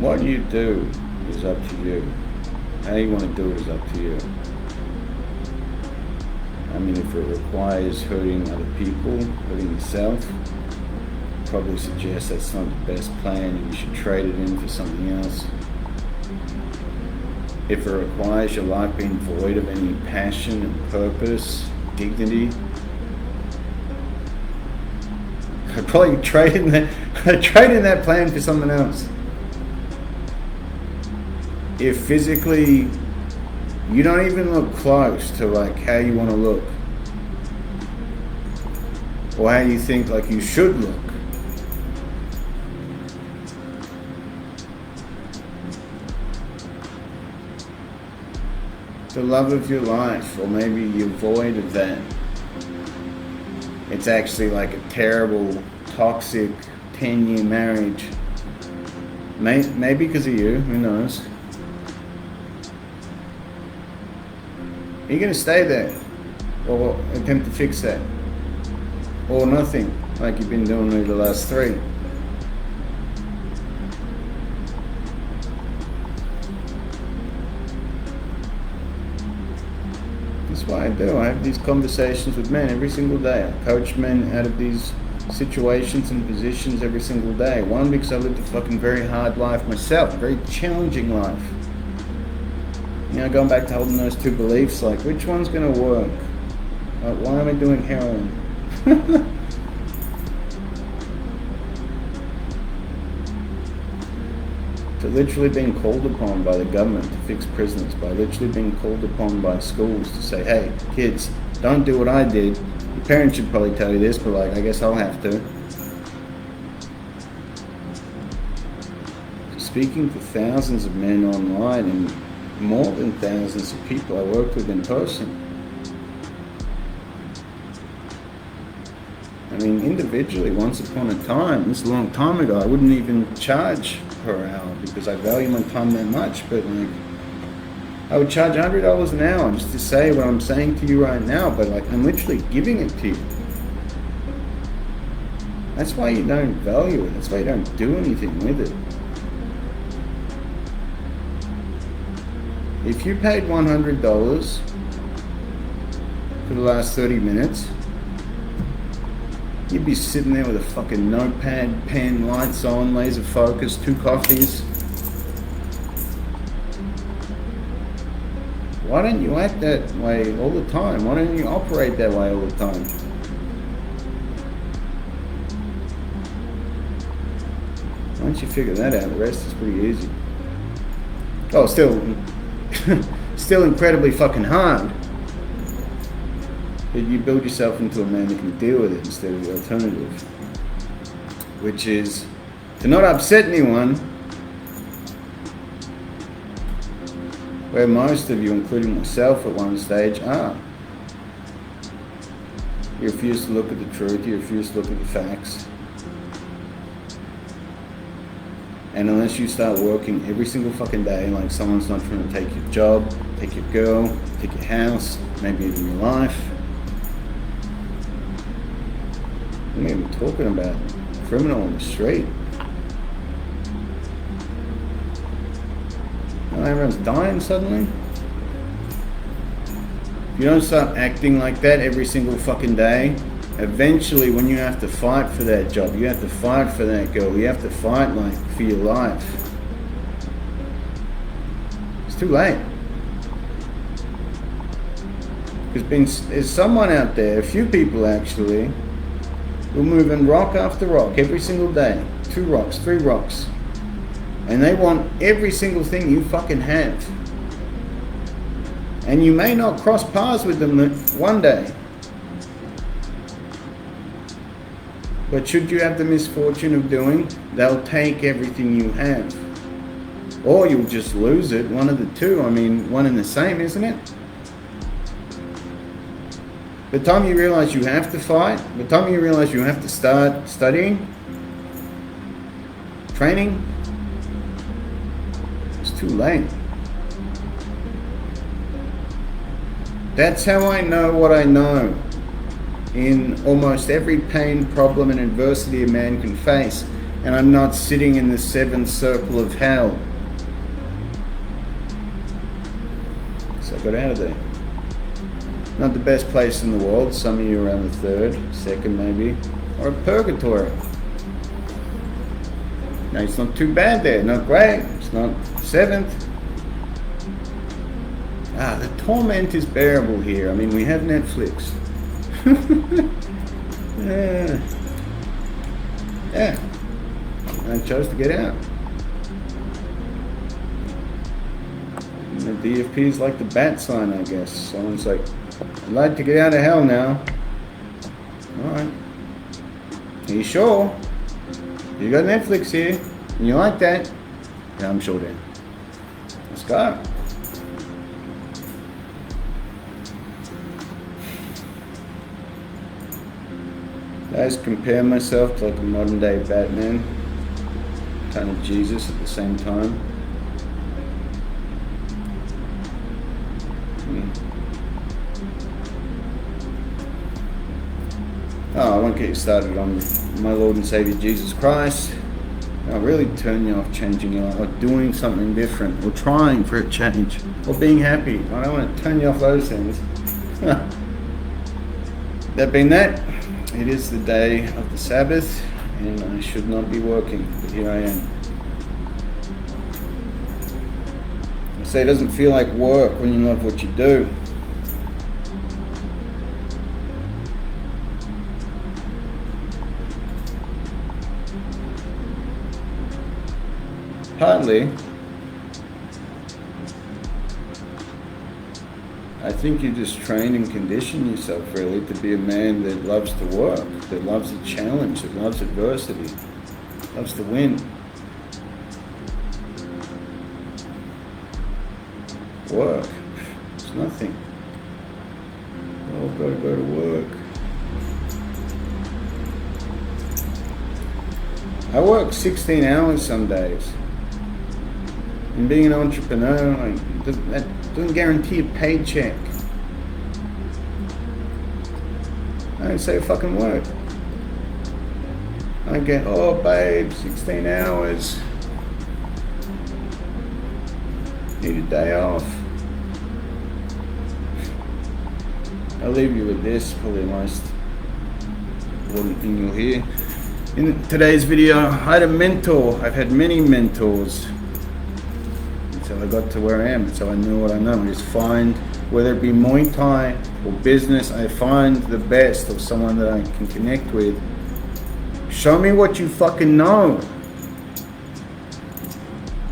What you do is up to you. How you want to do it is up to you. I mean, if it requires hurting other people, hurting yourself, probably suggest that's not the best plan and you should trade it in for something else. If it requires your life being void of any passion and purpose, dignity, I'd probably trade in that plan for something else. If physically you don't even look close to like how you want to look or how you think like you should look, the love of your life, or maybe you're void of that, it's actually like a terrible, toxic 10-year marriage, maybe because of you, who knows. Are you going to stay there or attempt to fix that? Or nothing, like you've been doing over the last 3? That's what I do. I have these conversations with men every single day. I coach men out of these situations and positions every single day. One, because I lived a fucking very hard life myself, a very challenging life. You know, going back to holding those two beliefs, like, which one's going to work? Why am I doing heroin? To literally being called upon by the government to fix prisons, by literally being called upon by schools to say, hey, kids, don't do what I did. Your parents should probably tell you this, but like, I guess I'll have to. Speaking to thousands of men online and more than thousands of people I worked with in person. I mean, individually, once upon a time, this is a long time ago, I wouldn't even charge per hour because I value my time that much, but like, I would charge $100 an hour just to say what I'm saying to you right now, but like, I'm literally giving it to you. That's why you don't value it. That's why you don't do anything with it. If you paid $100 for the last 30 minutes, you'd be sitting there with a fucking notepad, pen, lights on, laser focus, 2 coffees. Why don't you act that way all the time? Why don't you operate that way all the time? Once you figure that out, the rest is pretty easy. Oh, still incredibly fucking hard. But you build yourself into a man that can deal with it instead of the alternative, which is to not upset anyone, where most of you, including myself at one stage, are. You refuse to look at the truth, you refuse to look at the facts. And unless you start working every single fucking day like someone's not trying to take your job, take your girl, take your house, maybe even your life. I'm not even talking about a criminal on the street. And everyone's dying suddenly. If you don't start acting like that every single fucking day, eventually when you have to fight for that job, you have to fight for that girl, you have to fight like for your life, it's too late. Because there's someone out there, a few people actually, who are moving rock after rock every single day, 2 rocks, 3 rocks, and they want every single thing you fucking have. And you may not cross paths with them one day. But should you have the misfortune of doing, they'll take everything you have. Or you'll just lose it, one of the two. I mean, one and the same, isn't it? By the time you realize you have to fight, by the time you realize you have to start studying, training, it's too late. That's how I know what I know. In almost every pain, problem, and adversity a man can face, and I'm not sitting in the seventh circle of hell. So I got out of there. Not the best place in the world. Some of you around the third, second maybe, or purgatory. No, it's not too bad there. Not great. It's not seventh. The torment is bearable here. I mean, we have Netflix. Yeah. I chose to get out. And the DFP is like the bat sign, I guess. Someone's like, I'd like to get out of hell now. Alright. Are you sure? You got Netflix here, and you like that? Yeah, I'm sure then. Let's go. I just compare myself to like a modern day Batman, kind of Jesus at the same time. Oh, I won't get you started on my Lord and Savior Jesus Christ. I'll really turn you off changing your life, or doing something different, or trying for a change, or being happy. I don't want to turn you off those things. That being that, it is the day of the Sabbath, and I should not be working, but here I am. I say it doesn't feel like work when you love what you do. Partly, I think you just train and condition yourself really to be a man that loves to work, that loves a challenge, that loves adversity, loves to win. Work, it's nothing. Oh, gotta go to work. I work 16 hours some days. And being an entrepreneur, that doesn't guarantee a paycheck. I don't say fucking work. I get, oh babe, 16 hours. Need a day off. I'll leave you with this, probably the most important thing you'll hear. In today's video, I had a mentor. I've had many mentors. So I got to where I am, so I know what I know. I just find, whether it be Muay Thai or business, I find the best of someone that I can connect with. Show me what you fucking know.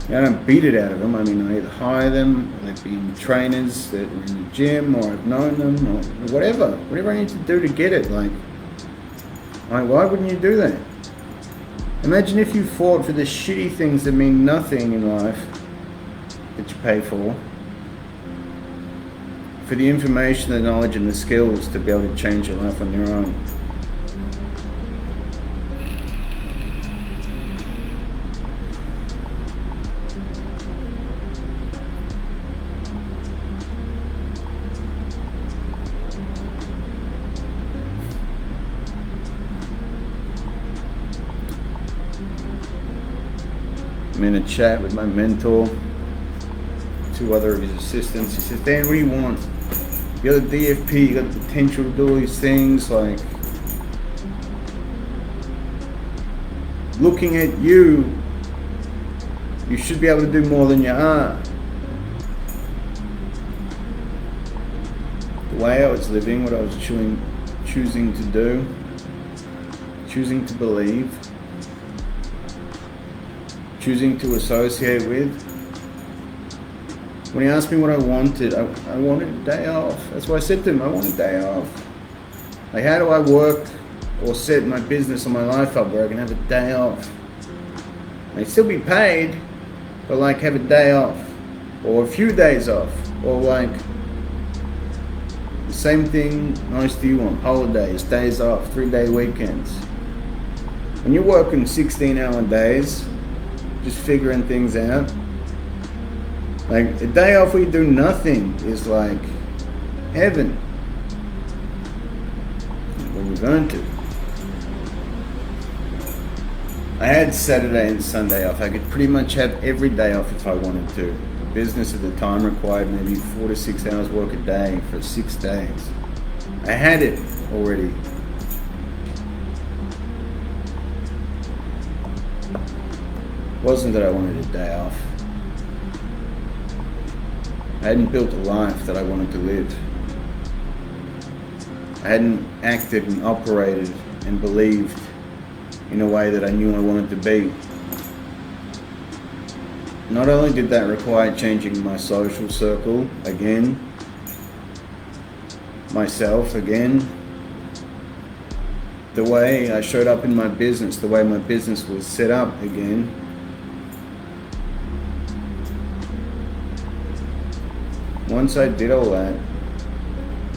I don't beat it out of them. I mean, I either hire them, or they've been trainers that are in the gym, or I've known them, or whatever I need to do to get it. Like, why wouldn't you do that? Imagine if you fought for the shitty things that mean nothing in life, that you pay for the information, the knowledge and the skills to be able to change your life on your own. I'm in a chat with my mentor, two other of his assistants. He says, Dan, what do you want? You got the DFP, you got the potential to do all these things, like, looking at you, you should be able to do more than you are. The way I was living, what I was choosing to do, choosing to believe, choosing to associate with. When he asked me what I wanted, I wanted a day off. That's why I said to him, I want a day off. Like, how do I work or set my business or my life up where I can have a day off? I'd still be paid, but like have a day off, or a few days off, or like the same thing most of you want, holidays, days off, 3-day weekends. When you're working 16-hour days, just figuring things out, like a day off where you do nothing is like heaven. When you're going to. I had Saturday and Sunday off. I could pretty much have every day off if I wanted to. The business at the time required maybe 4 to 6 hours work a day for 6 days. I had it already. It wasn't that I wanted a day off. I hadn't built a life that I wanted to live. I hadn't acted and operated and believed in a way that I knew I wanted to be. Not only did that require changing my social circle again, myself again, the way I showed up in my business, the way my business was set up again. Once I did all that,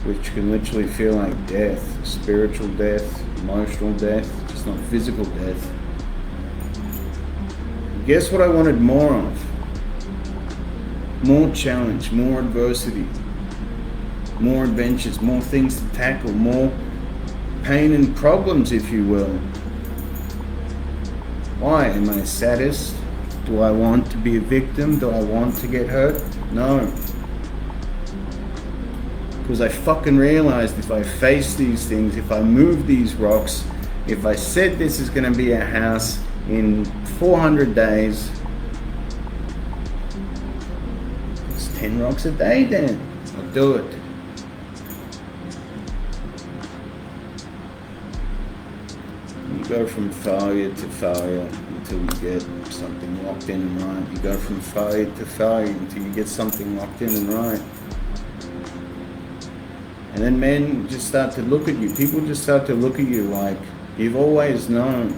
which can literally feel like death, spiritual death, emotional death, just not physical death. Guess what I wanted more of? More challenge, more adversity, more adventures, more things to tackle, more pain and problems, if you will. Why? Am I a sadist? Do I want to be a victim? Do I want to get hurt? No. Because I fucking realized if I face these things, if I move these rocks, if I said this is going to be a house in 400 days, it's 10 rocks a day then. I'll do it. You go from failure to failure until you get something locked in and right. You go from failure to failure until you get something locked in and right. And then men just start to look at you. People just start to look at you like you've always known.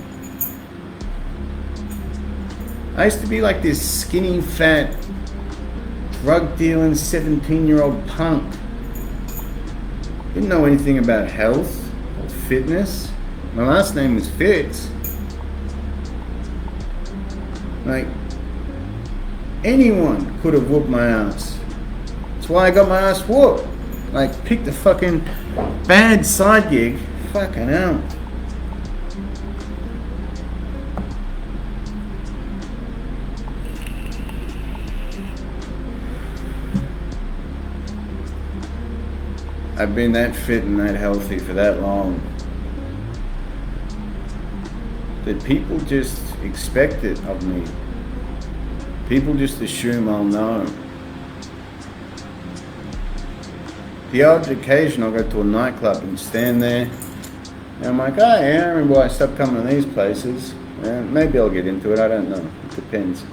I used to be like this skinny, fat, drug-dealing 17-year-old punk. Didn't know anything about health or fitness. My last name was Fitz. Like, anyone could have whooped my ass. That's why I got my ass whooped. Like, picked a fucking bad side gig. Fucking hell. I've been that fit and that healthy for that long that people just expect it of me. People just assume I'll know. The odd occasion I'll go to a nightclub and stand there and I'm like, oh yeah, I remember why I stopped coming to these places. Maybe I'll get into it, I don't know, it depends.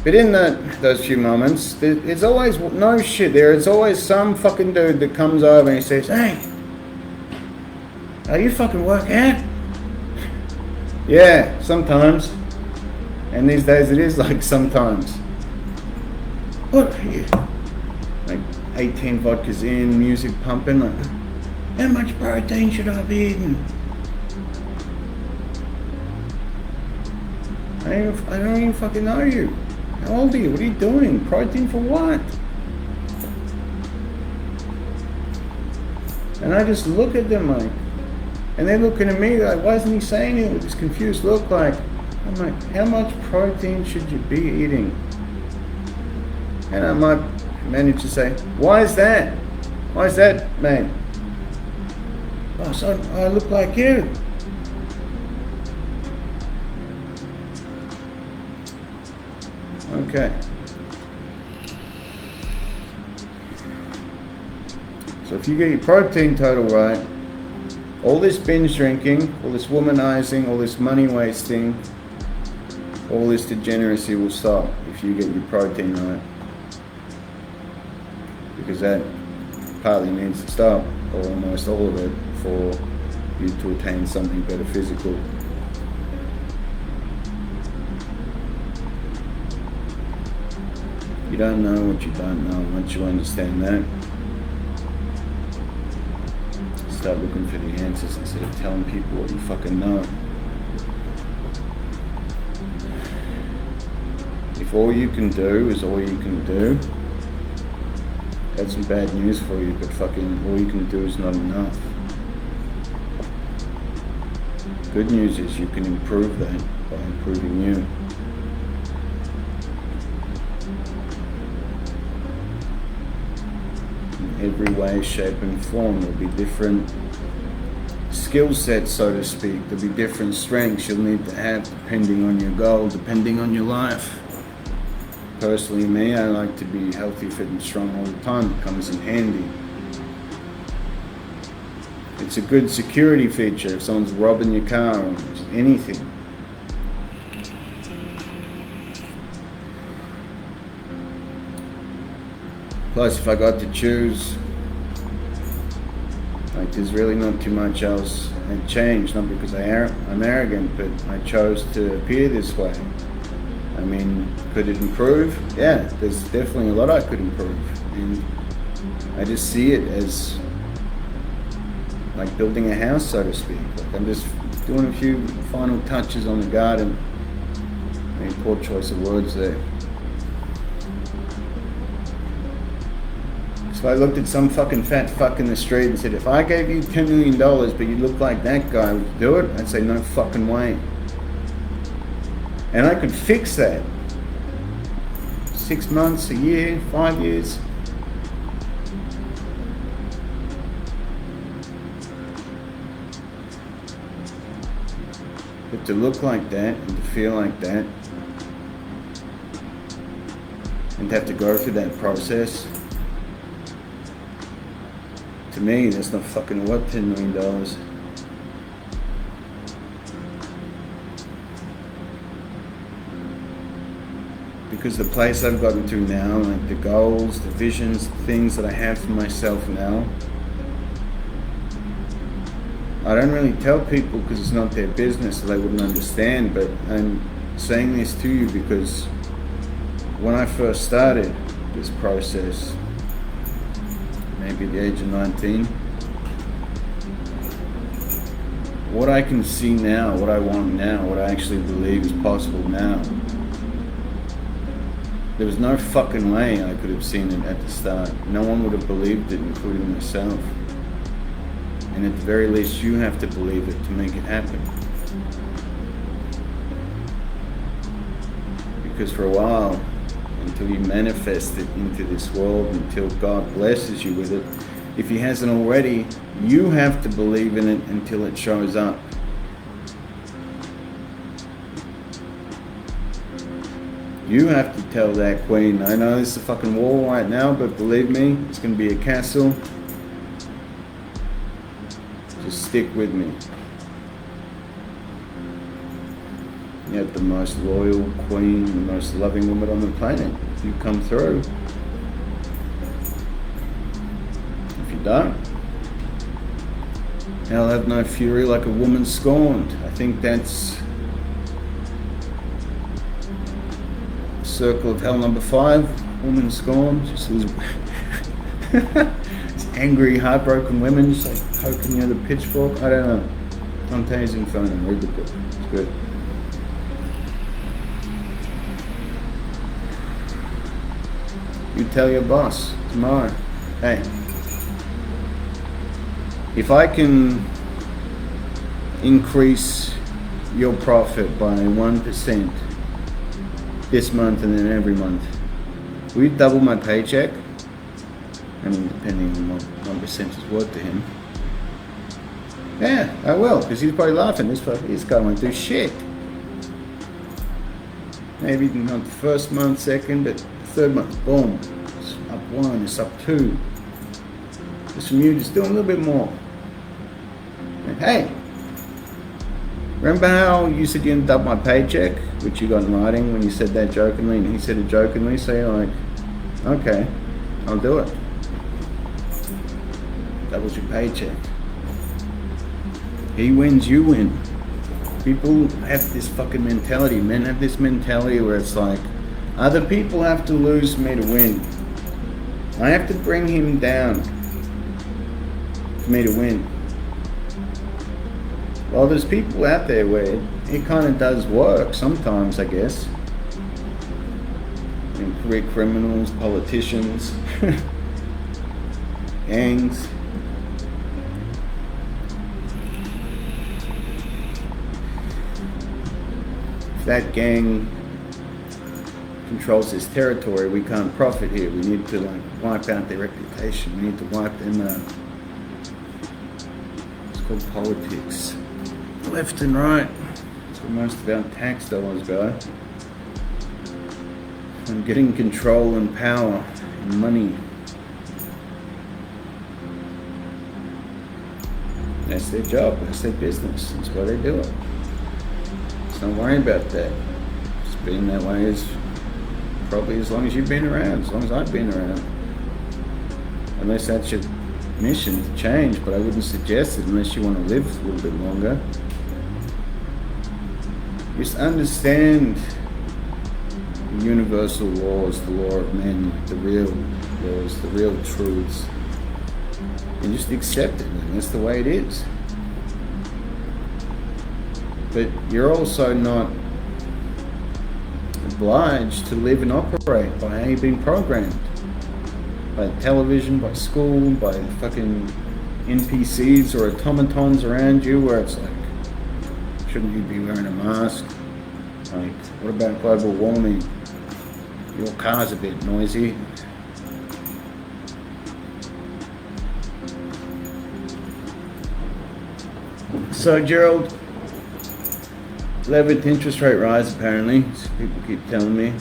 But in those few moments, it's always no shit there. It's always some fucking dude that comes over and he says, hey, are you fucking working out? Yeah, sometimes. And these days it is like sometimes. What are you? Like 18 vodkas in, music pumping, like, how much protein should I be eating? I don't even fucking know you. How old are you? What are you doing? Protein for what? And I just look at them like, and they're looking at me like, why isn't he saying it with this confused look like? I'm like, how much protein should you be eating? And I might manage to say, why is that? Why is that, mate? Oh, so I look like you. Okay. So if you get your protein total right, all this binge drinking, all this womanizing, all this money wasting, all this degeneracy will stop if you get your protein right. Because that partly needs to stop, or almost all of it, for you to attain something better physical. You don't know what you don't know. Once you understand that, start looking for the answers instead of telling people what you fucking know. If all you can do is all you can do, that's some bad news for you, but fucking all you can do is not enough. Good news is you can improve that by improving you. In every way, shape and form. There'll be different skill sets, so to speak. There'll be different strengths you'll need to have depending on your goal, depending on your life. Personally, me, I like to be healthy, fit and strong all the time. It comes in handy. It's a good security feature if someone's robbing your car or anything. Plus, if I got to choose, like, there's really not too much else had changed. Not because I'm arrogant, but I chose to appear this way. I mean, could it improve? Yeah, there's definitely a lot I could improve. And I just see it as like building a house, so to speak. Like, I'm just doing a few final touches on the garden. I mean, poor choice of words there. So I looked at some fucking fat fuck in the street and said, if I gave you $10 million but you look like that guy, would you do it? I'd say, no fucking way. And I could fix that. 6 months, a year, 5 years. But to look like that and to feel like that and to have to go through that process, to me, that's not fucking worth $10 million. Because the place I've gotten to now, like the goals, the visions, the things that I have for myself now, I don't really tell people because it's not their business, so they wouldn't understand, but I'm saying this to you because when I first started this process, maybe at the age of 19, what I can see now, what I want now, what I actually believe is possible now, there was no fucking way I could have seen it at the start. No one would have believed it, including myself. And at the very least, you have to believe it to make it happen. Because for a while, until you manifest it into this world, until God blesses you with it, if He hasn't already, you have to believe in it until it shows up. You have to tell that queen, I know this is a fucking wall right now, but believe me, it's going to be a castle. Just stick with me. You have the most loyal queen, the most loving woman on the planet. If you come through. If you don't, hell have no fury like a woman scorned. I think that's circle of hell number 5. Woman scorned. Just these angry, heartbroken women just like poking you with a pitchfork. I don't know. Dante's Inferno. Read the book. It's good. You tell your boss tomorrow, hey, if I can increase your profit by 1% this month and then every month, will you double my paycheck? I mean, depending on what 1% is worth to him. Yeah, I will, because he's probably laughing. This guy won't do shit. Maybe not the first month, second, but the third month, boom. It's up 1, it's up 2. Just from you just doing a little bit more. And hey, remember how you said you didn't double my paycheck, which you got in writing when you said that jokingly, and he said it jokingly, so you're like, okay, I'll do it. Doubles your paycheck. He wins, you win. People have this fucking mentality. Men have this mentality where it's like, other people have to lose me to win. I have to bring him down for me to win. Well, there's people out there where it kind of does work sometimes, I guess. Career criminals, politicians, gangs. if that gang controls this territory, we can't profit here. We need to like wipe out their reputation. We need to wipe them out. It's called politics. Left and right. That's where most of our tax dollars go. And getting control and power and money. That's their job. That's their business. That's why they do it. So don't worry about that. It's been that way as probably as long as you've been around, as long as I've been around. Unless that's your mission to change, but I wouldn't suggest it unless you want to live a little bit longer. Just understand the universal laws, the law of men, the real laws, the real truths, and just accept it, and that's the way it is. But you're also not obliged to live and operate by how you've been programmed. By television, by school, by fucking NPCs or automatons around you where it's like, shouldn't you be wearing a mask? Like, what about global warming? Your car's a bit noisy. So Gerald, 11th interest rate rise apparently, so people keep telling me.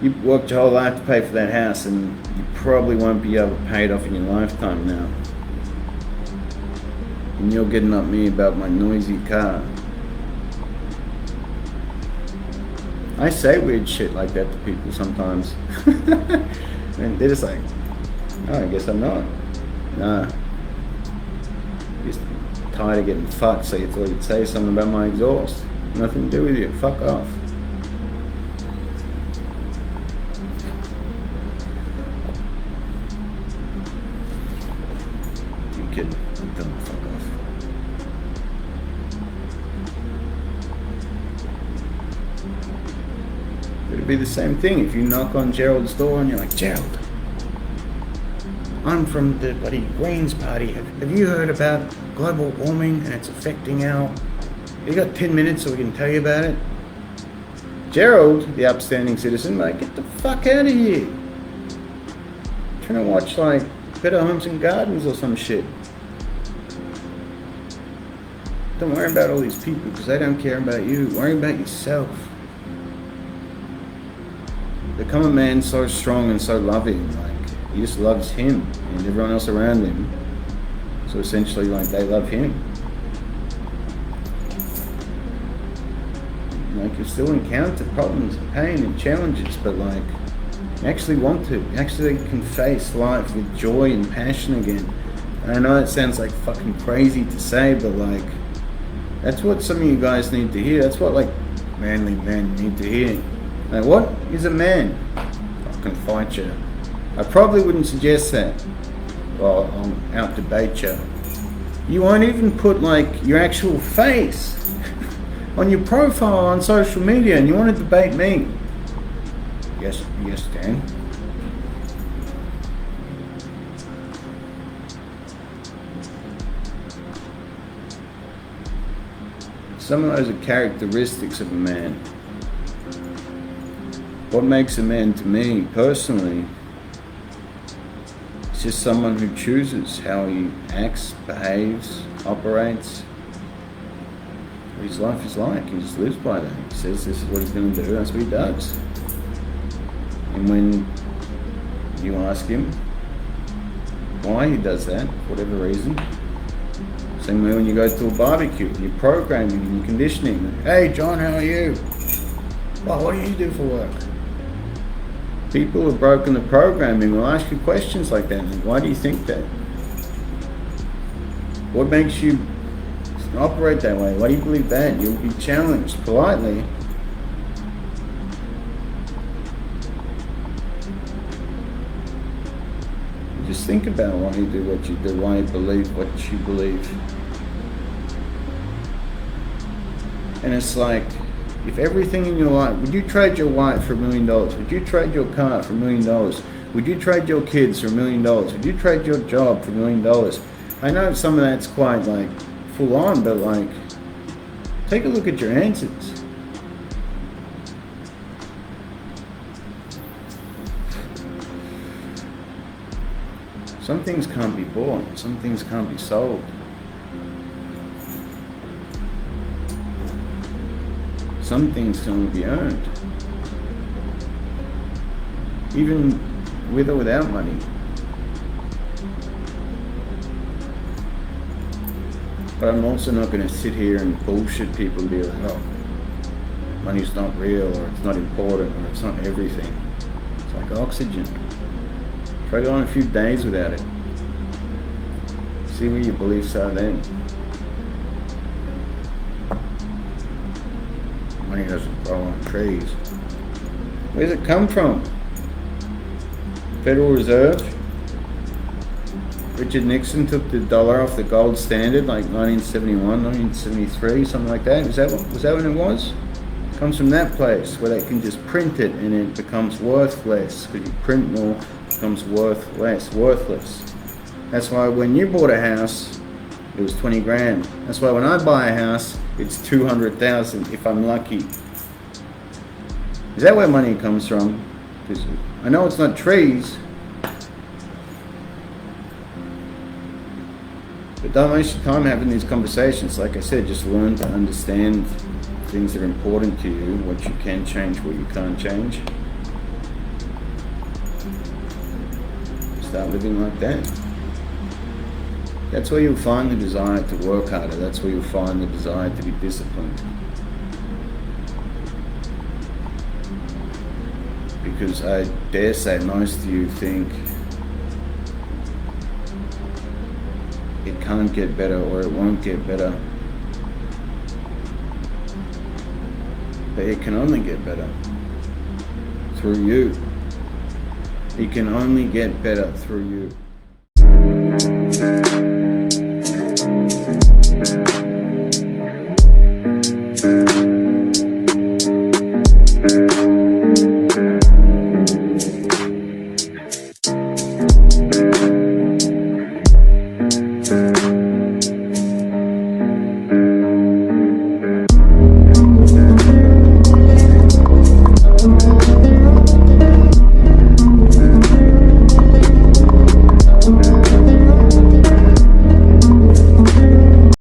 You worked your whole life to pay for that house and you probably won't be able to pay it off in your lifetime now. And you're getting up me about my noisy car. I say weird shit like that to people sometimes. And they're just like, oh, I guess I'm not. Nah. Just tired of getting fucked, so you thought you'd say something about my exhaust. Nothing to do with you. Fuck off. You kidding? Don't fuck off. It'd be the same thing if you knock on Gerald's door and you're like, Gerald, I'm from the bloody Greens Party. Have you heard about global warming and it's affecting our... You got 10 minutes so we can tell you about it? Gerald, the upstanding citizen, like, get the fuck out of here. I'm trying to watch like Better Homes and Gardens or some shit. Don't worry about all these people because they don't care about you. Worry about yourself. Become a man so strong and so loving, like he just loves him and everyone else around him. So essentially, like, they love him. Like, you still encounter problems, pain and challenges, but like, you actually want to. You actually can face life with joy and passion again. And I know it sounds like fucking crazy to say, but like, that's what some of you guys need to hear. That's what like manly men need to hear. Like, what is a man? Fucking fight you. I probably wouldn't suggest that. Well, I'll out-debate you. You won't even put like your actual face on your profile on social media, and you want to debate me? Yes, Dan. Some of those are characteristics of a man. What makes a man to me, personally, is just someone who chooses how he acts, behaves, operates. What his life is like. He just lives by that. He says this is what he's going to do, that's what he does. And when you ask him why he does that, for whatever reason, same way when you go to a barbecue, you're programming and you're conditioning. Hey John, how are you? Well, what do you do for work? People who have broken the programming will ask you questions like that. Why do you think that? What makes you operate that way? Why do you believe that? You'll be challenged politely. Just think about why you do what you do, why you believe what you believe. And it's like, if everything in your life, would you trade your wife for $1 million? Would you trade your car for $1 million? Would you trade your kids for $1 million? Would you trade your job for $1 million? I know some of that's quite like full on, but like, Take a look at your answers. Some things can't be bought, some things can't be sold. Some things can only be earned. Even with or without money. But I'm also not going to sit here and bullshit people and be like, oh, money's not real, or it's not important, or it's not everything. It's like oxygen. Try going a few days without it. See where your beliefs are then. Money doesn't grow on trees. Where does it come from? Federal Reserve? Richard Nixon took the dollar off the gold standard like 1971, 1973, something like that. Was that when it was? It comes from that place where they can just print it and it becomes worth less. Because you print more, it becomes worthless. That's why when you bought a house, it was 20 grand. That's why when I buy a house, it's 200,000 if I'm lucky. Is that where money comes from? Because I know it's not trees. But don't waste your time having these conversations. Like I said, just learn to understand things that are important to you, what you can change, what you can't change. Start living like that. That's where you'll find the desire to work harder. That's where you'll find the desire to be disciplined. Because I dare say most of you think it can't get better or it won't get better. But it can only get better through you. It can only get better through you.